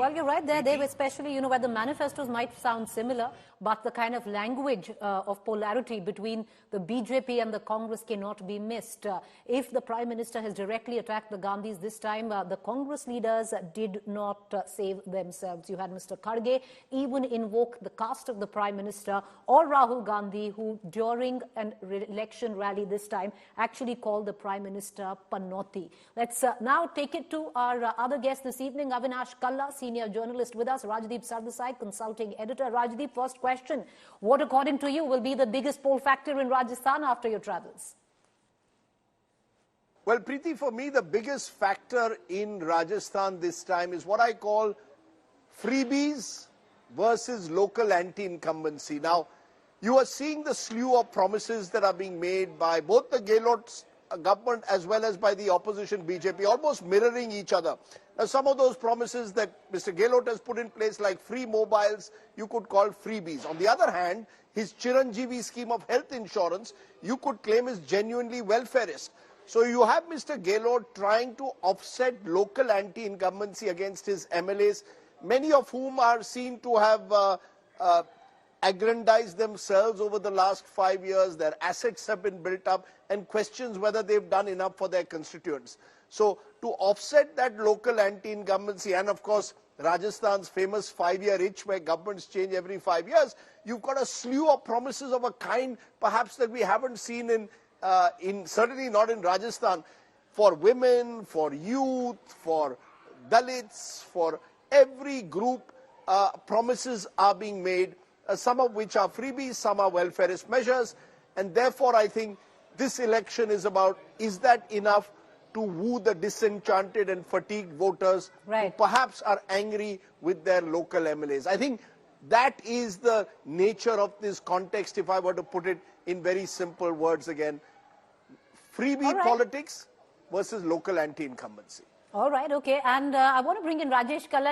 Well, you're right there, Dave, especially, where the manifestos might sound similar, but the kind of language of polarity between the BJP and the Congress cannot be missed. If the Prime Minister has directly attacked the Gandhis this time, the Congress leaders did not save themselves. You had Mr. Kharge even invoke the caste of the Prime Minister, or Rahul Gandhi, who during an election rally this time actually called the Prime Minister Panoti. Let's now take it to our other guest this evening, Avinash Kalla, senior journalist with us, Rajdeep Sardesai, consulting editor. Rajdeep, first question. What, according to you, will be the biggest poll factor in Rajasthan after your travels? Well, Preeti, for me, the biggest factor in Rajasthan this time is what I call freebies versus local anti-incumbency. Now, you are seeing the slew of promises that are being made by both the Gehlot's government as well as by the opposition BJP, almost mirroring each other. Now, some of those promises that Mr. Gehlot has put in place, like free mobiles, you could call freebies. On the other hand, his Chiranjeevi scheme of health insurance, you could claim is genuinely welfareist. So you have Mr. Gehlot trying to offset local anti-incumbency against his MLAs, many of whom are seen to have aggrandized themselves over the last 5 years. Their assets have been built up, and questions whether they've done enough for their constituents. So to offset that local anti-incumbency, and of course Rajasthan's famous 5-year itch where governments change every 5 years, you've got a slew of promises of a kind perhaps that we haven't seen in certainly not in Rajasthan, for women, for youth, for Dalits, for every group. Promises are being made, some of which are freebies, some are welfareist measures, and therefore I think this election is about, is that enough to woo the disenchanted and fatigued voters who perhaps are angry with their local MLAs. I think that is the nature of this context, if I were to put it in very simple words again. Freebie politics versus local anti-incumbency. All right, okay. And I want to bring in Rajesh Kalla.